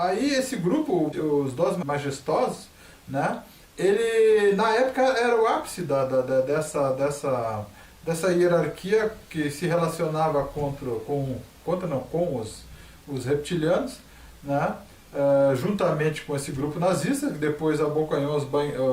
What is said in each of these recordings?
aí esse grupo, os Dós Majestosos, né, ele na época era o ápice dessa hierarquia que se relacionava com os reptilianos, né, juntamente com esse grupo nazista, que depois abocanhou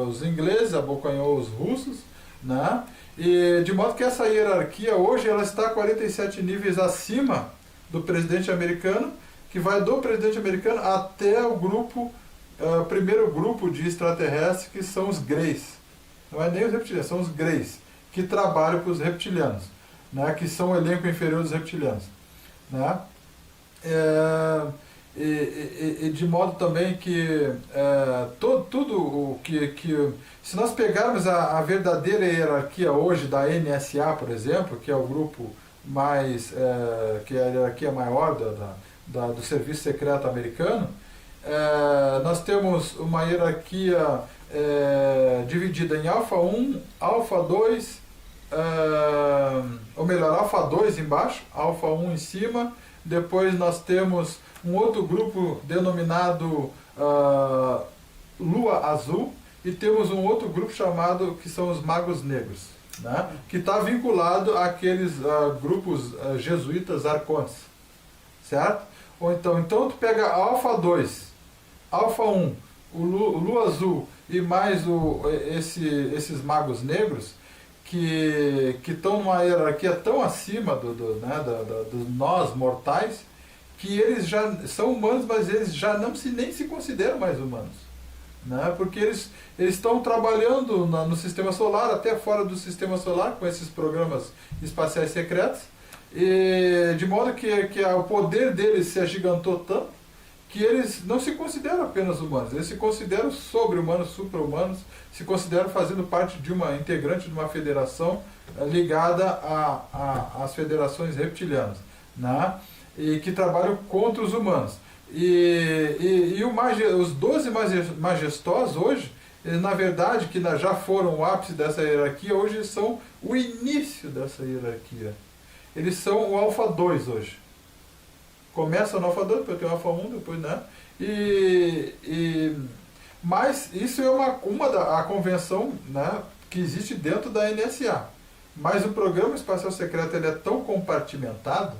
os ingleses, abocanhou os russos, né, e de modo que essa hierarquia hoje ela está 47 níveis acima do presidente americano, que vai do presidente americano até o grupo, primeiro grupo de extraterrestres, que são os Greys. Não é nem os reptilianos, são os Greys, que trabalham com os reptilianos, né, que são o elenco inferior dos reptilianos. Né? E de modo também que tudo o que se nós pegarmos a verdadeira hierarquia hoje da NSA, por exemplo, que é o grupo mais, que é a hierarquia maior do Serviço Secreto Americano, nós temos uma hierarquia dividida em Alfa 1, Alfa 2, ou melhor, Alfa 2 embaixo, Alfa 1 em cima. Depois nós temos um outro grupo denominado Lua Azul, e temos um outro grupo chamado, que são os Magos Negros, né? Que está vinculado àqueles grupos jesuítas arcontes, certo? Ou então tu pega Alfa 2, Alfa 1, o Lua Azul e mais esses Magos Negros, que estão numa hierarquia tão acima dos nós mortais, que eles já são humanos, mas eles já nem se consideram mais humanos, né? Porque eles estão trabalhando no sistema solar, até fora do sistema solar, com esses programas espaciais secretos, e de modo que o poder deles se agigantou tanto que eles não se consideram apenas humanos, eles se consideram sobre-humanos, supra-humanos, se consideram fazendo parte de uma integrante de uma federação ligada às federações reptilianas, né? E que trabalham contra os humanos. Os 12 majestosos hoje, eles, na verdade, que já foram o ápice dessa hierarquia, hoje são o início dessa hierarquia. Eles são o Alfa 2 hoje. Começa no Alfa 2, depois tem o Alfa 1, depois, né? Mas isso é a convenção, né, que existe dentro da NSA. Mas o Programa Espacial Secreto ele é tão compartimentado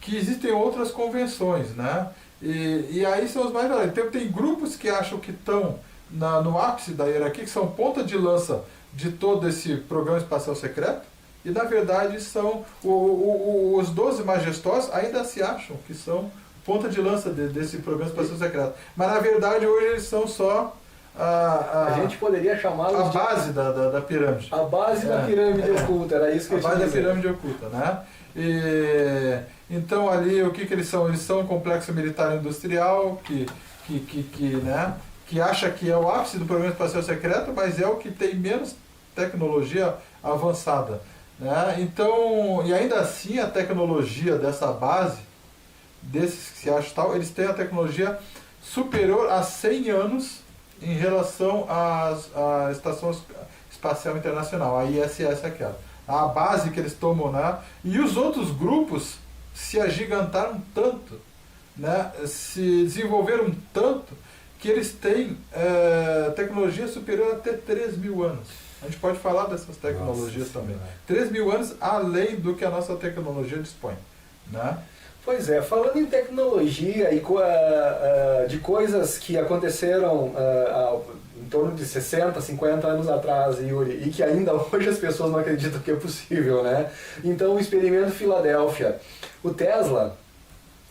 que existem outras convenções, né? E aí são os mais valores. Então, tem grupos que acham que estão no ápice da hierarquia, que são ponta de lança de todo esse Programa Espacial Secreto, e na verdade são os 12 majestosos ainda se acham que são ponta de lança desse Programa Espacial Secreto. Mas na verdade hoje eles são só a gente poderia chamá-los a base da pirâmide. A base da pirâmide oculta, era isso que eu tinha. A base da pirâmide oculta, né? Então ali o que eles são? Eles são um complexo militar industrial que acha que é o ápice do Programa Espacial Secreto, mas é o que tem menos tecnologia avançada, né? Então, e ainda assim a tecnologia dessa base, desses que se acham tal, eles têm a tecnologia superior a 100 anos em relação à Estação Espacial Internacional, a ISS aquela. A base que eles tomam, né? E os outros grupos se agigantaram tanto, né? Se desenvolveram tanto, que eles têm tecnologia superior a até 3.000 anos. A gente pode falar dessas tecnologias também. 3.000 anos além do que a nossa tecnologia dispõe, né? Pois é, falando em tecnologia e de coisas que aconteceram em torno de 60, 50 anos atrás, Yuri, e que ainda hoje as pessoas não acreditam que é possível, né? Então, o experimento Filadélfia. O Tesla,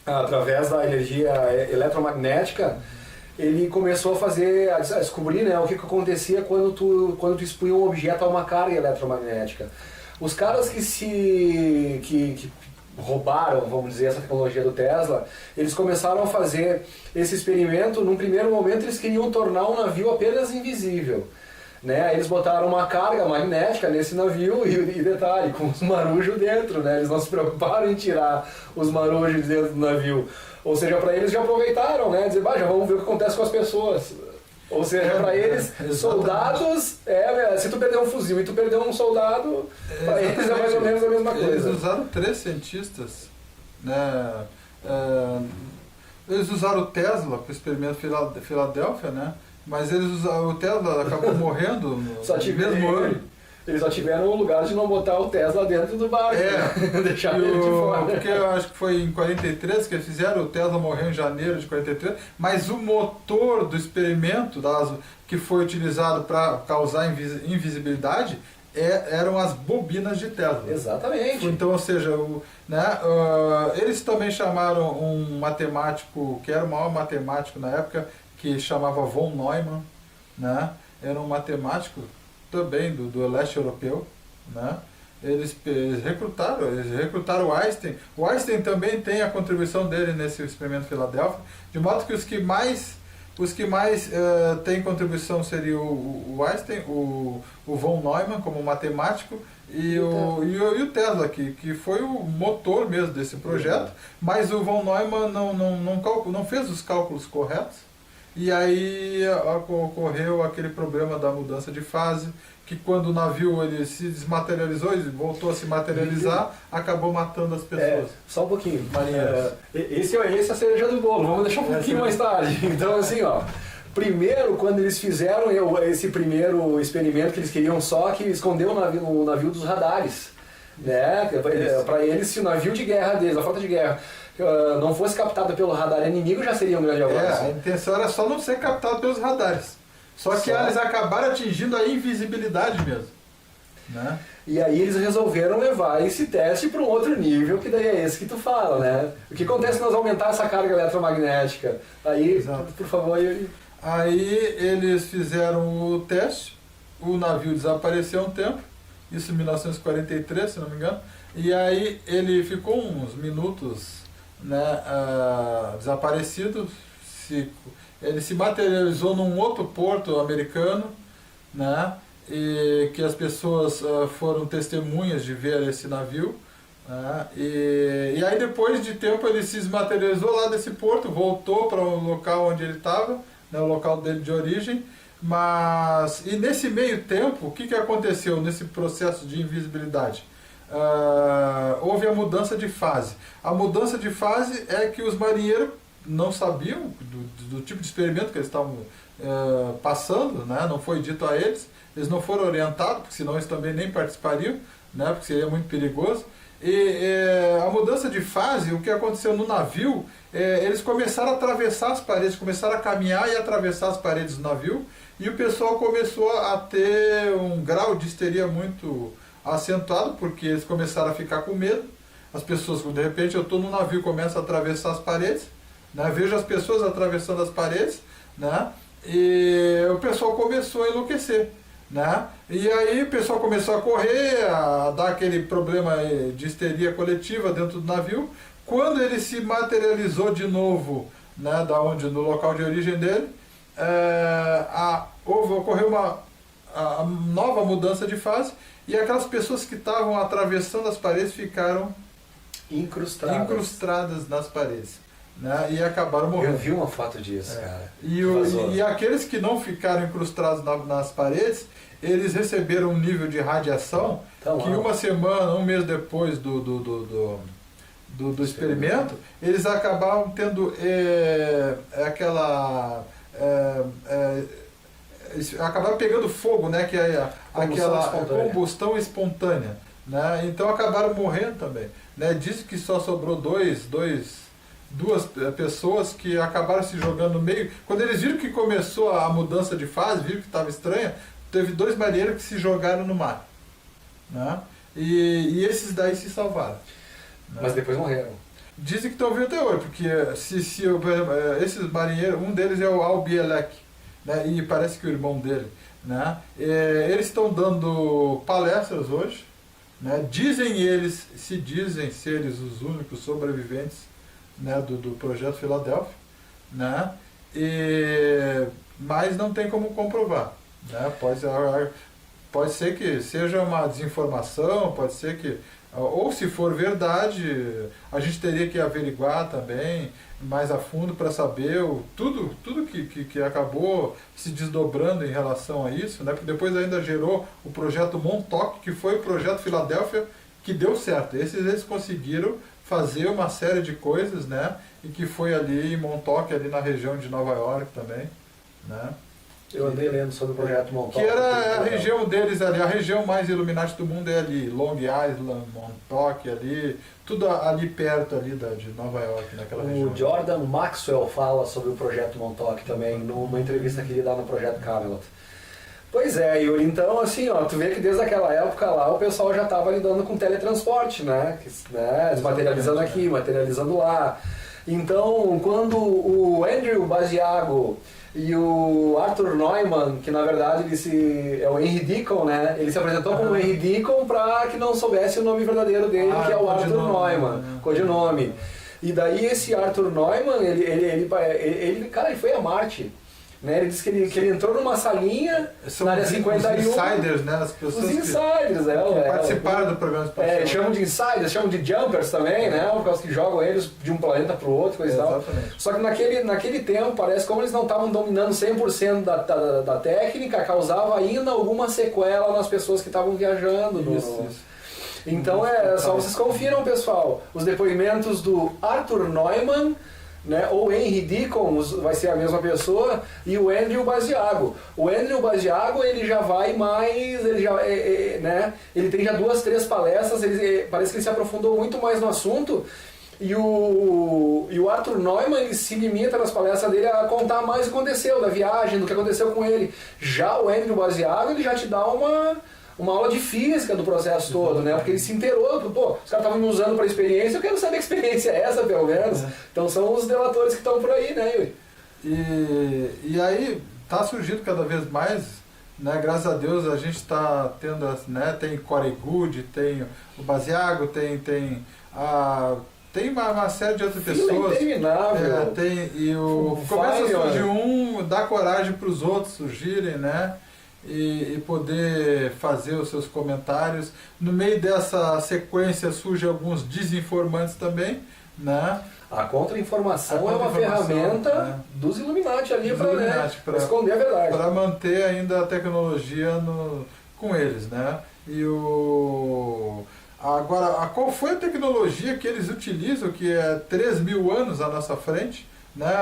através da energia eletromagnética, ele começou a descobrir, né, o que acontecia quando tu expunha um objeto a uma carga eletromagnética. Os caras que roubaram, vamos dizer, essa tecnologia do Tesla, eles começaram a fazer esse experimento. Num primeiro momento eles queriam tornar um navio apenas invisível, né? Eles botaram uma carga magnética nesse navio e detalhe, com os marujos dentro, né? Eles não se preocuparam em tirar os marujos dentro do navio. Ou seja, para eles já aproveitaram, né? Dizer, já vamos ver o que acontece com as pessoas. Ou seja, para eles, soldados, se tu perder um fuzil e tu perder um soldado, para eles é mais ou menos a mesma coisa. Eles usaram 3 cientistas, né, Eles usaram o Tesla para o experimento Filadélfia, né? Mas eles usaram, o Tesla acabou morrendo no mesmo ano. Eles só tiveram o lugar de não botar o Tesla dentro do barco, né? Deixar ele de fora. Porque eu acho que foi em 43 que eles fizeram, o Tesla morreu em janeiro de 43, mas o motor do experimento que foi utilizado para causar invisibilidade eram as bobinas de Tesla. Exatamente. Então, ou seja, eles também chamaram um matemático, que era o maior matemático na época, que chamava von Neumann, né? Era um matemático também do leste europeu, né? Eles recrutaram o Einstein. O Einstein também tem a contribuição dele nesse experimento Filadélfia, de modo que os que mais têm contribuição seriam o Einstein, o von Neumann como matemático e o Tesla, que foi o motor mesmo desse projeto, mas o von Neumann não fez os cálculos corretos. E aí ocorreu aquele problema da mudança de fase, que quando o navio ele se desmaterializou e voltou a se materializar, acabou matando as pessoas. Só um pouquinho. Marinheiros. Esse é a cereja do bolo, vamos deixar um pouquinho mais tarde. Então, assim, ó. Primeiro, quando eles fizeram esse primeiro experimento que eles queriam só que esconder o navio dos radares, né? Para eles, se o navio de guerra deles, a frota de guerra, não fosse captado pelo radar inimigo, já seria um grande avanço. A intenção era só não ser captado pelos radares. Só que eles acabaram atingindo a invisibilidade mesmo, né? E aí eles resolveram levar esse teste para um outro nível, que daí é esse que tu fala, né? O que acontece se nós aumentar essa carga eletromagnética? Aí, por favor... Aí eles fizeram o teste, o navio desapareceu um tempo, isso em 1943, se não me engano, e aí ele ficou uns minutos, né, desaparecido, ele se materializou num outro porto americano, né, e que as pessoas foram testemunhas de ver esse navio, né, e aí depois de tempo ele se desmaterializou lá desse porto, voltou para o local onde ele estava, né, o local dele de origem, e nesse meio tempo, o que aconteceu nesse processo de invisibilidade? Houve a mudança de fase. A mudança de fase é que os marinheiros não sabiam do tipo de experimento que eles estavam passando, né? Não foi dito a eles, eles não foram orientados, porque senão eles também nem participariam, né? Porque seria muito perigoso. A mudança de fase, o que aconteceu no navio, eles começaram a atravessar as paredes, começaram a caminhar e atravessar as paredes do navio, e o pessoal começou a ter um grau de histeria muito acentuado, porque eles começaram a ficar com medo. As pessoas, de repente, eu estou no navio, começo a atravessar as paredes, né? Vejo as pessoas atravessando as paredes, né? E o pessoal começou a enlouquecer, né? E aí o pessoal começou a correr, a dar aquele problema de histeria coletiva dentro do navio. Quando ele se materializou de novo, né, no local de origem dele, ocorreu uma nova mudança de fase, e aquelas pessoas que estavam atravessando as paredes ficaram incrustadas nas paredes, né, e acabaram morrendo. Eu vi uma foto disso, cara. E aqueles que não ficaram incrustados nas paredes, eles receberam um nível de radiação que uma semana, um mês depois do experimento, eles acabaram tendo acabaram pegando fogo, né, que é aquela combustão espontânea, né? Então acabaram morrendo também, né? Diz que só sobrou duas pessoas que acabaram se jogando no meio. Quando eles viram que começou a mudança de fase, viram que estava estranha, teve 2 marinheiros que se jogaram no mar, né? E esses daí se salvaram, né? Mas depois morreram. Dizem que estão vivos até hoje, porque esses marinheiros, um deles é o Al Bielek, né? E parece que o irmão dele, né? Eles estão dando palestras hoje, né? Dizem seres os únicos sobreviventes, né, do projeto Filadélfia, né? Mas não tem como comprovar, né? Pode ser que seja uma desinformação, pode ser que, ou se for verdade, a gente teria que averiguar também mais a fundo para saber tudo que acabou se desdobrando em relação a isso, né? Porque depois ainda gerou o projeto Montauk, que foi o projeto Filadélfia, que deu certo. Eles conseguiram fazer uma série de coisas, né? E que foi ali em Montauk, ali na região de Nova York também, né? Eu andei lendo sobre o projeto Montauk. Que era a região deles ali, a região mais Illuminati do mundo é ali, Long Island, Montauk ali, tudo ali perto ali de Nova York, naquela região. O Jordan Maxwell fala sobre o projeto Montauk também, numa entrevista que ele dá no projeto Camelot. Pois é, Yuri, então assim, ó, tu vê que desde aquela época lá o pessoal já estava lidando com teletransporte, né? Desmaterializando aqui, materializando lá. Então, quando o Andrew Basiago e o Arthur Neumann, que na verdade é o Henry Deacon, né? Ele se apresentou como Henry Deacon para que não soubesse o nome verdadeiro dele, que é o Arthur Neumann, codinome. E daí esse Arthur Neumann, cara, ele foi a Marte. Né? Ele disse que ele entrou numa salinha na área 51. Os insiders, né? As pessoas os insiders, que participaram do programa espacial. Chamam de insiders, chamam de jumpers também, né? Por causa que jogam eles de um planeta para o outro, coisa e tal. Só que naquele tempo, parece como eles não estavam dominando 100% da técnica, causava ainda alguma sequela nas pessoas que estavam viajando. Isso. Então só vocês confiram, pessoal, os depoimentos do Arthur Neumann, né, ou Henry Deacon, vai ser a mesma pessoa, e o Andrew Basiago. O Andrew Basiago, ele já vai mais, né, ele tem já 2, 3 palestras, parece que ele se aprofundou muito mais no assunto, e o Arthur Neumann, ele se limita nas palestras dele a contar mais o que aconteceu, da viagem, do que aconteceu com ele. Já o Andrew Basiago, ele já te dá uma aula de física do processo todo, né? Porque ele se inteirou, pô, os caras estavam me usando para experiência, eu quero saber que experiência é essa, pelo menos. Então são os delatores que estão por aí, né, Yuri? E aí tá surgindo cada vez mais, né? Graças a Deus a gente está tendo, né? Tem Corey Goode, tem o Basiago, tem uma série de outras pessoas. Interminável. Começa a surgir dá coragem para os outros surgirem, né? E poder fazer os seus comentários. No meio dessa sequência surgem alguns desinformantes também, né? A contra-informação é uma ferramenta dos Illuminati ali para esconder a verdade. Para manter ainda a tecnologia com eles, né? Agora, qual foi a tecnologia que eles utilizam, que é 3.000 anos à nossa frente, né?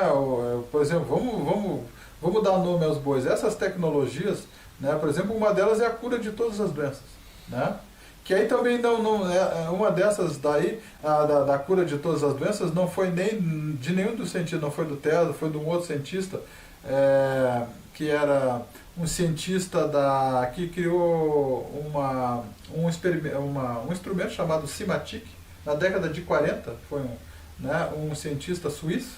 Por exemplo, vamos dar nome aos bois. Essas tecnologias, né? Por exemplo, uma delas é a cura de todas as doenças, né? Que aí também não é uma dessas daí, da cura de todas as doenças, não foi nem de nenhum dos cientistas, não foi do Tesla, foi de um outro cientista, que era um cientista que criou um instrumento chamado Simatic, na década de 40, foi um cientista suíço,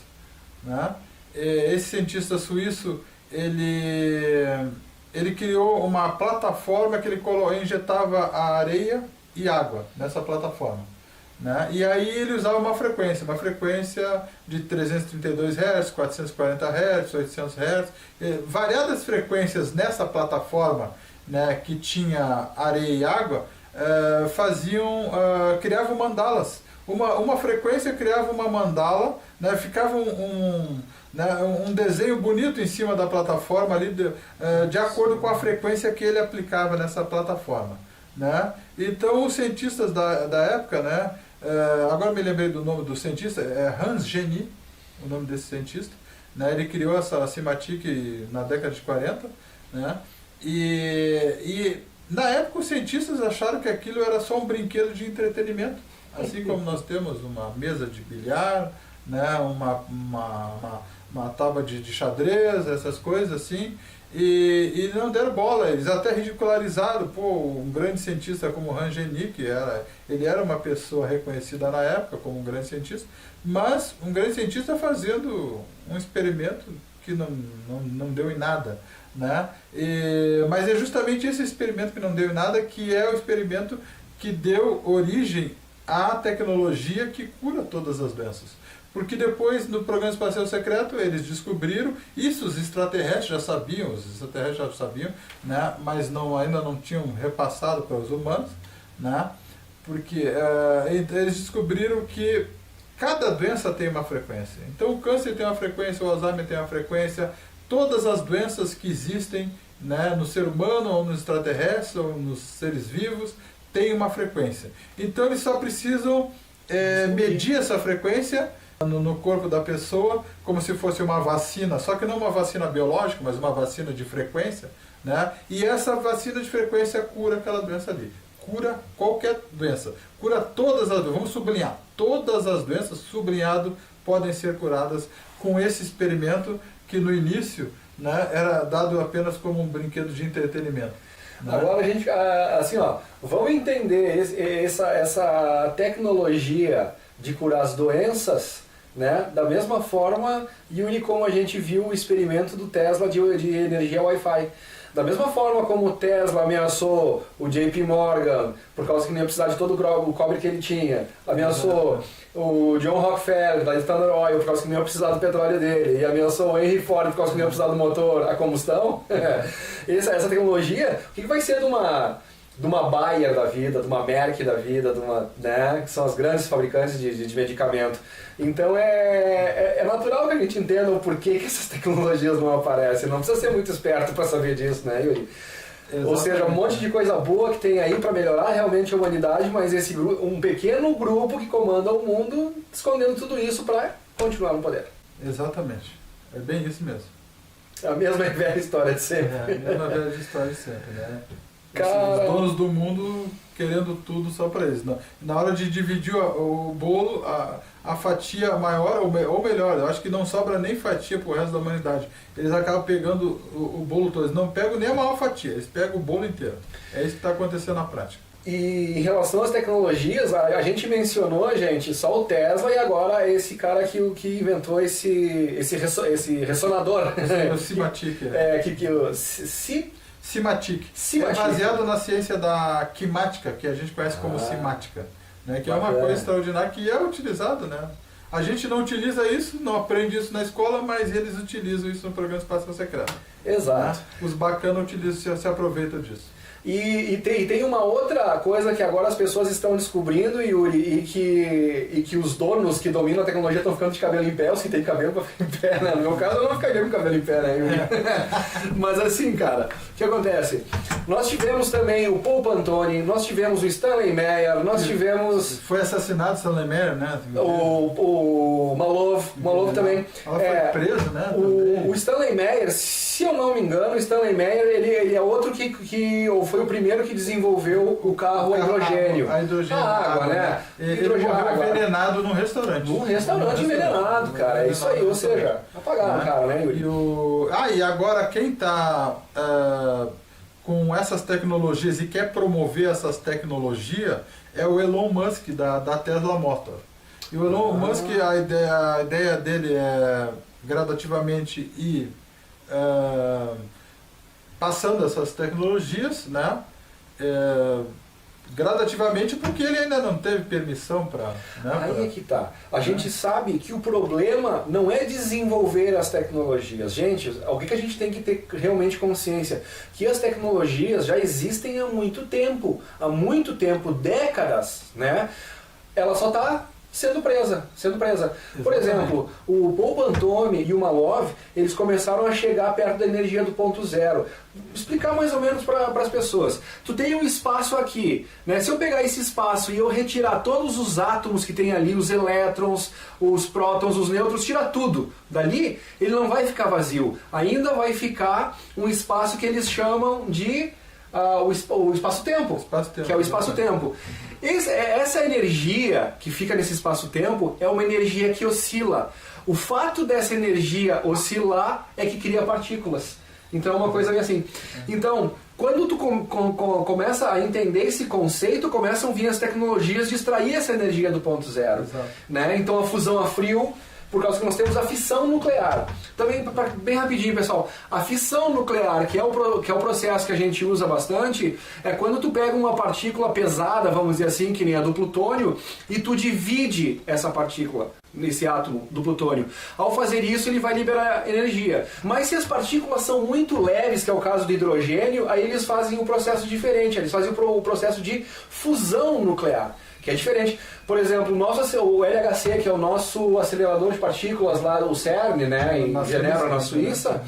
né? Esse cientista suíço, ele criou uma plataforma que ele injetava a areia e água nessa plataforma, né? E aí ele usava uma frequência de 332 Hz, 440 Hz, 800 Hz, variadas frequências nessa plataforma, né, que tinha areia e água, criavam mandalas. Uma frequência criava uma mandala, né, ficava um desenho bonito em cima da plataforma ali, de acordo com a frequência que ele aplicava nessa plataforma, né? Então os cientistas da época, né, agora me lembrei do nome do cientista, é Hans Genie, o nome desse cientista, né? Ele criou essa Simatic na década de 40, né? E na época os cientistas acharam que aquilo era só um brinquedo de entretenimento, assim como nós temos uma mesa de bilhar, né, uma tábua de xadrez, essas coisas assim, e não deram bola. Eles até ridicularizaram, um grande cientista como Hans Genie, ele era uma pessoa reconhecida na época como um grande cientista, mas um grande cientista fazendo um experimento que não deu em nada, né? Mas é justamente esse experimento que não deu em nada que é o experimento que deu origem à tecnologia que cura todas as doenças. Porque depois, no programa espacial secreto, eles descobriram, isso os extraterrestres já sabiam, né? Mas ainda não tinham repassado para os humanos, né? Porque eles descobriram que cada doença tem uma frequência. Então o câncer tem uma frequência, o Alzheimer tem uma frequência, todas as doenças que existem, né, no ser humano, ou nos extraterrestres, ou nos seres vivos, têm uma frequência. Então eles só precisam medir essa frequência no corpo da pessoa, como se fosse uma vacina, só que não uma vacina biológica, mas uma vacina de frequência, né? E essa vacina de frequência cura aquela doença ali. Cura qualquer doença. Cura todas as doenças. Vamos sublinhar. Todas as doenças, sublinhado, podem ser curadas com esse experimento que no início, né, era dado apenas como um brinquedo de entretenimento. Né? Agora a gente, assim, ó, vamos entender essa tecnologia de curar as doenças, né? Da mesma forma, Yuri, como a gente viu o experimento do Tesla de energia Wi-Fi. Da mesma forma como o Tesla ameaçou o JP Morgan, por causa que não ia precisar de todo o cobre que ele tinha, ameaçou o John Rockefeller da Standard Oil, por causa que não ia precisar do petróleo dele, e ameaçou o Henry Ford, por causa que não ia precisar do motor a combustão, essa tecnologia, o que vai ser de uma Bayer da vida, de uma Merck da vida, né, que são as grandes fabricantes de medicamento. Então é natural que a gente entenda o porquê que essas tecnologias não aparecem. Não precisa ser muito esperto para saber disso, né, Yuri? Exatamente. Ou seja, um monte de coisa boa que tem aí para melhorar realmente a humanidade, mas um pequeno grupo que comanda o mundo escondendo tudo isso para continuar no poder. Exatamente. É bem isso mesmo. É a mesma velha história de sempre. É a mesma velha história de sempre, né? Cara... Os donos do mundo querendo tudo só para eles. Na hora de dividir o bolo, a fatia maior, ou melhor, eu acho que não sobra nem fatia para o resto da humanidade. Eles acabam pegando o bolo todo. Eles não pegam nem a maior fatia, eles pegam o bolo inteiro. É isso que está acontecendo na prática. E em relação às tecnologias, a gente mencionou, gente, só o Tesla e agora esse cara que inventou esse ressonador. O Simatic. Simatic. É baseado na ciência da quimática, que a gente conhece como simática, né? Que é uma coisa extraordinária que é utilizado, né? A gente não utiliza isso, não aprende isso na escola, mas eles utilizam isso no programa Espaço Secreto. Exato. Né? Os bacanas utilizam, se aproveitam disso. E tem uma outra coisa que agora as pessoas estão descobrindo, Yuri, e que os donos que dominam a tecnologia estão ficando de cabelo em pé, os que tem cabelo para ficar em pé, né? No meu caso eu não ficaria com cabelo em pé, né, Yuri? Mas assim, cara, o que acontece? Nós tivemos também o Paul Pantone, nós tivemos o Stanley Meyer, nós tivemos... Foi assassinado o Stanley Meyer, né? O Malov também. Ela foi preso, né? O Stanley Meyer, se eu não me engano, o Stanley Meyer ele é outro que foi o primeiro que desenvolveu o carro a hidrogênio. A água, né? Ele morreu envenenado num restaurante. Num restaurante envenenado, cara. É isso aí, ou seja, apagaram o cara, né, Yuri? E agora quem está com essas tecnologias e quer promover essas tecnologias é o Elon Musk da Tesla Motors. E o Elon Musk, a ideia dele é gradativamente ir passando essas tecnologias, né? Gradativamente, porque ele ainda não teve permissão para... Aí é que tá. A gente sabe que o problema não é desenvolver as tecnologias. Gente, o que a gente tem que ter realmente consciência? Que as tecnologias já existem há muito tempo, décadas, né? Ela só está sendo presa. Por exemplo, o Paul Pantone e o Malov, eles começaram a chegar perto da energia do ponto zero. Explicar mais ou menos para as pessoas. Tu tem um espaço aqui, né? Se eu pegar esse espaço e eu retirar todos os átomos que tem ali, os elétrons, os prótons, os nêutrons, tirar tudo dali, ele não vai ficar vazio. Ainda vai ficar um espaço que eles chamam de o espaço-tempo, que é o espaço-tempo. Essa energia que fica nesse espaço-tempo é uma energia que oscila. O fato dessa energia oscilar é que cria partículas. Então é uma coisa bem assim. Então, quando tu começa a entender esse conceito, começam a vir as tecnologias de extrair essa energia do ponto zero. Né? Então a fusão a frio, por causa que nós temos a fissão nuclear. Também, bem rapidinho, pessoal, a fissão nuclear, que é o processo que a gente usa bastante, é quando tu pega uma partícula pesada, vamos dizer assim, que nem a do plutônio, e tu divide essa partícula, nesse átomo do plutônio. Ao fazer isso, ele vai liberar energia. Mas se as partículas são muito leves, que é o caso do hidrogênio, aí eles fazem um processo diferente, eles fazem o processo de fusão nuclear, que é diferente. Por exemplo, o LHC, que é o nosso acelerador de partículas lá, o CERN, né, em Genebra, na Suíça,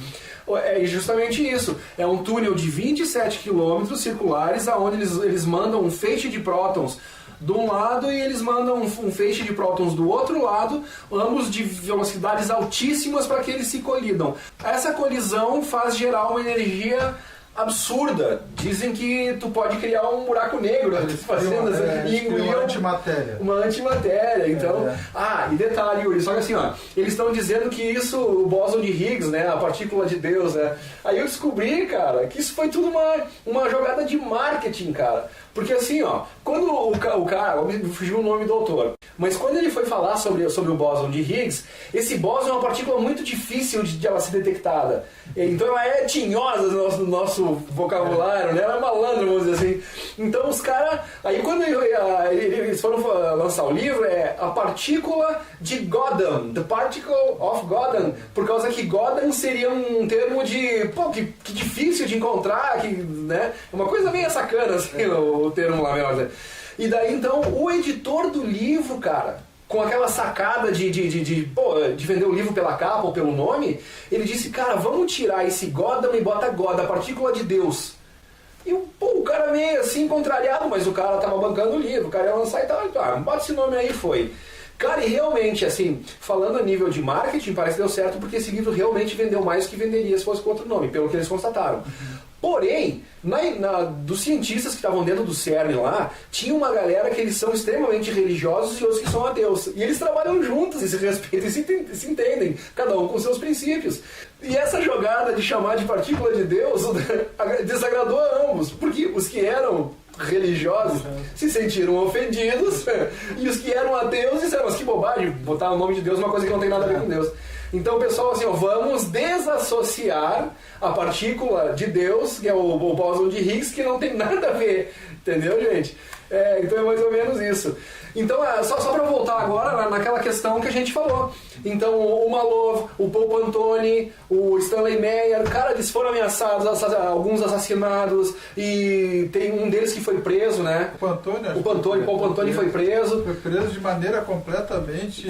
é justamente isso. É um túnel de 27 quilômetros circulares, onde eles mandam um feixe de prótons de um lado e eles mandam um feixe de prótons do outro lado, ambos de velocidades altíssimas para que eles se colidam. Essa colisão faz gerar uma energia absurda. Dizem que tu pode criar um buraco negro fazendo e engolir uma antimatéria. Uma antimatéria. Então, e detalhe, Yuri, só que assim, ó, eles estão dizendo que isso, o bóson de Higgs, né, a partícula de Deus, né? Aí eu descobri, cara, que isso foi tudo uma jogada de marketing, cara. Porque assim, ó, quando o cara, me fugiu o nome do autor, mas quando ele foi falar sobre o bóson de Higgs, esse bóson é uma partícula muito difícil de ela ser detectada. Então ela é tinhosa no nosso vocabulário, né? Ela é malandro, vamos dizer assim. Então os caras, aí quando eles foram lançar o livro, é a partícula de Gödel, the particle of Gödel, por causa que Gödel seria um termo de, que difícil de encontrar, que, né? Uma coisa bem sacana, assim, o termo lá, melhor dizer. E daí então o editor do livro, cara, com aquela sacada de vender o livro pela capa ou pelo nome, ele disse, cara, vamos tirar esse Gödel e bota God, a partícula de Deus. E o cara meio assim, contrariado, mas o cara tava bancando o livro, o cara ia lançar e tal, bota esse nome aí, foi. Cara, e realmente, assim, falando a nível de marketing, parece que deu certo, porque esse livro realmente vendeu mais do que venderia se fosse com outro nome, pelo que eles constataram. Porém, dos cientistas que estavam dentro do CERN lá, tinha uma galera que eles são extremamente religiosos e outros que são ateus. E eles trabalham juntos e se respeitam e se entendem, cada um com seus princípios. E essa jogada de chamar de partícula de Deus desagradou a ambos, porque os que eram religiosos se sentiram ofendidos e os que eram ateus disseram, mas que bobagem, botar o nome de Deus numa coisa que não tem nada a ver com Deus. Então, pessoal, assim, vamos desassociar a partícula de Deus, que é o bóson de Higgs, que não tem nada a ver, entendeu, gente? Então é mais ou menos isso. Então, só para voltar agora naquela questão que a gente falou. Então, o Malov, o Paul Pantone, o Stanley Meyer, cara, eles foram ameaçados, alguns assassinados, e tem um deles que foi preso, né? O Paul Pantone foi preso. Foi preso de maneira completamente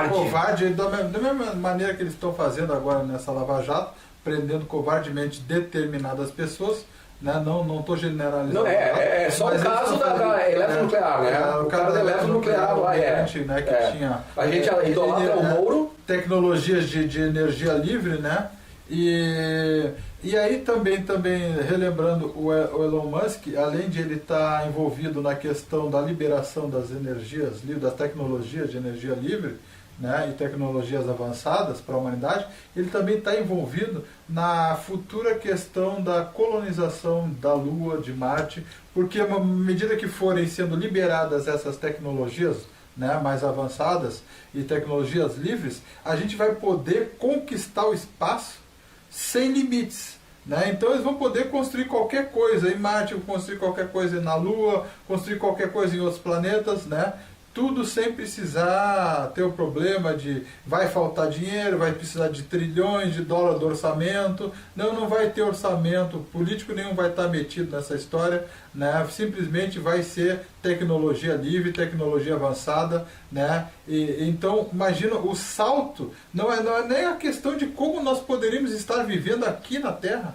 covarde, da mesma maneira que eles estão fazendo agora nessa Lava Jato, prendendo covardemente determinadas pessoas. Né? Não estou generalizando. Não, é só o caso da eletronuclear, né? O cara da eletronuclear lá, né? Que tinha, a gente idolatra o Moro. Tecnologias de energia livre, né? E aí também relembrando o Elon Musk, além de ele estar envolvido na questão da liberação das energias livres, das tecnologias de energia livre, né, e tecnologias avançadas para a humanidade, ele também está envolvido na futura questão da colonização da Lua, de Marte, porque à medida que forem sendo liberadas essas tecnologias, né, mais avançadas e tecnologias livres, a gente vai poder conquistar o espaço sem limites. Né? Então eles vão poder construir qualquer coisa em Marte, construir qualquer coisa na Lua, construir qualquer coisa em outros planetas, né? Tudo sem precisar ter o problema de vai faltar dinheiro, vai precisar de trilhões de dólares de orçamento. Não vai ter orçamento, político nenhum vai estar metido nessa história, né? Simplesmente vai ser tecnologia livre, tecnologia avançada, né? Então, imagina o salto, não é nem a questão de como nós poderíamos estar vivendo aqui na Terra,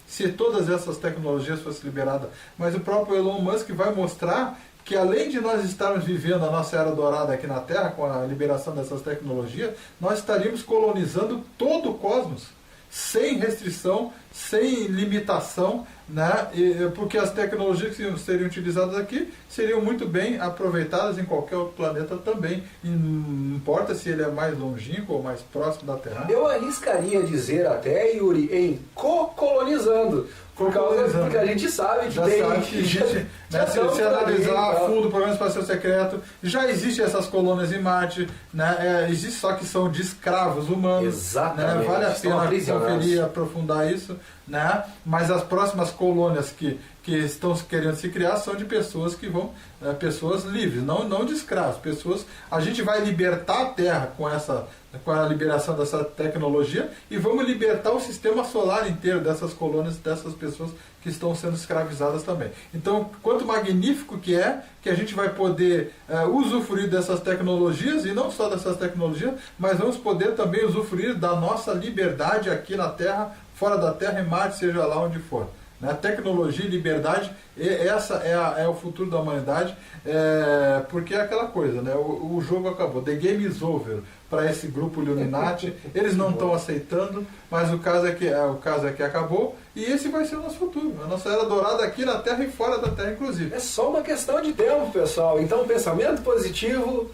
se todas essas tecnologias fossem liberadas, mas o próprio Elon Musk vai mostrar que além de nós estarmos vivendo a nossa era dourada aqui na Terra, com a liberação dessas tecnologias, nós estaríamos colonizando todo o cosmos, sem restrição, sem limitação, né? Porque as tecnologias que seriam utilizadas aqui seriam muito bem aproveitadas em qualquer outro planeta também. E não importa se ele é mais longínquo ou mais próximo da Terra. Eu arriscaria dizer até, Yuri, em co-colonizando. Porque a gente sabe que existe, né, se analisar a fundo o programa espacial secreto, já existem essas colônias em Marte, né, existe, só que são de escravos humanos. Exatamente. Né, vale a pena conferir e aprofundar isso, né, mas as próximas colônias que estão querendo se criar são de pessoas que vão, pessoas livres, não de escravos, pessoas, a gente vai libertar a Terra com a liberação dessa tecnologia e vamos libertar o sistema solar inteiro dessas colônias, dessas pessoas que estão sendo escravizadas também. Então, quanto magnífico que é que a gente vai poder usufruir dessas tecnologias, e não só dessas tecnologias, mas vamos poder também usufruir da nossa liberdade aqui na Terra, fora da Terra, em Marte, seja lá onde for. né? Tecnologia e liberdade, essa é o futuro da humanidade, porque é aquela coisa, né? O jogo acabou, the game is over para esse grupo Illuminati, eles não estão aceitando, mas o caso é que acabou, e esse vai ser o nosso futuro, a nossa era dourada aqui na Terra e fora da Terra, inclusive. É só uma questão de tempo, pessoal. Então, pensamento positivo,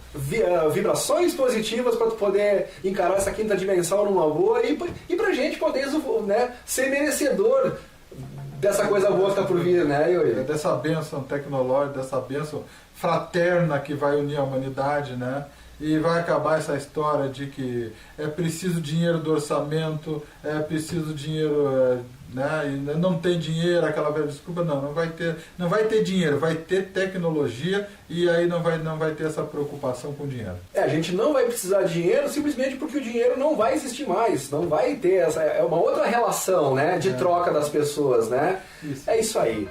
vibrações positivas para tu poder encarar essa quinta dimensão numa boa e pra gente poder, né, ser merecedor dessa coisa boa que tá por vir, né, Yuri? Dessa bênção tecnológica, dessa bênção fraterna que vai unir a humanidade, né? E vai acabar essa história de que é preciso dinheiro do orçamento, é preciso dinheiro, né? E não tem dinheiro, aquela velha desculpa, não vai ter dinheiro, vai ter tecnologia e aí não vai ter essa preocupação com dinheiro. A gente não vai precisar de dinheiro simplesmente porque o dinheiro não vai existir mais, não vai ter essa, é uma outra relação, né, de troca das pessoas, né? Isso. É isso aí.